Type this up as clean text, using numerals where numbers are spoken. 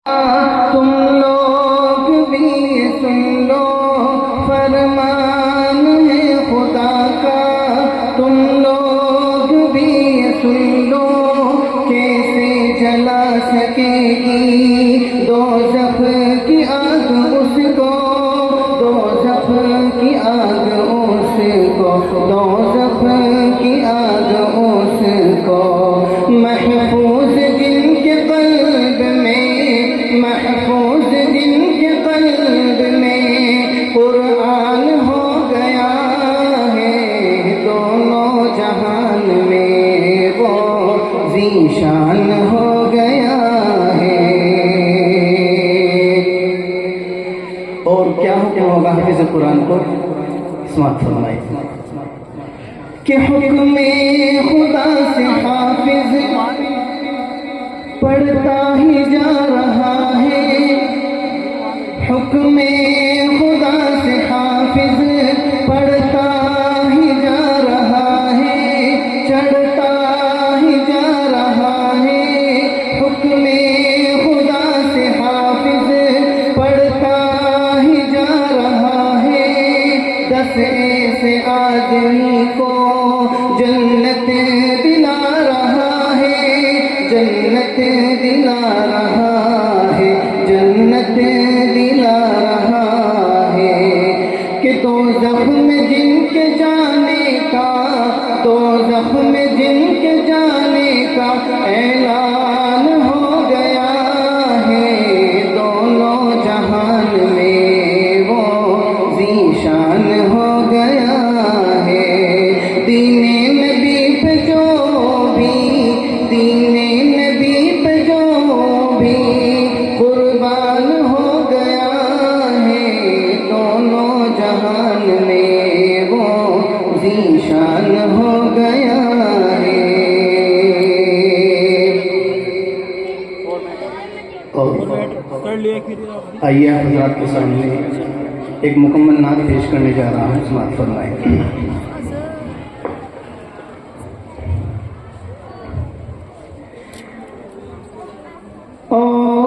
تم لوگ بھی سن لو فرمان ہے خدا کا، تم لوگ بھی سن لو کیسے جلا سکے گی دوزخ کی آگ اس کو، دوزخ کی آگ اس کو، دوزخ کی آگ اس کو۔ محفوظ جن کے قلب میں، محفوظ جن کے قلب میں قرآن ہو گیا ہے، دونوں جہان میں وہ ذیشان ہو گیا ہے۔ اور کیا حکم ہوگا حافظ قرآن کو؟ سماعت فرمائے کہ حکم خدا سے حافظ پڑھتا ہی جا رہا ہے، حکم خدا سے حافظ پڑھتا ہی جا رہا ہے، چڑھتا ہی جا رہا ہے، حکم خدا سے حافظ پڑھتا ہی جا رہا ہے۔ 10 ایسے آدمی کو جنت دلا رہا ہے، جنت دلا رہا ہے، جنت دلا رہا ہے۔ کہ دوزخ میں جن کے جانے کا، دوزخ میں جن کے جانے کا اعلان ہو گیا ہے، دونوں جہان میں وہ ذیشان ہو گیا ہے۔ دین نبی پہ جو بھی، دین نبی پہ جو بھی قربان ہو گیا ہے، دونوں جہان میں وہ ذیشان ہو گیا ہے۔ آئیے حضرات کے سامنے ایک مکمل نعت پیش کرنے جا رہا ہوں، سماعت فرمائیں۔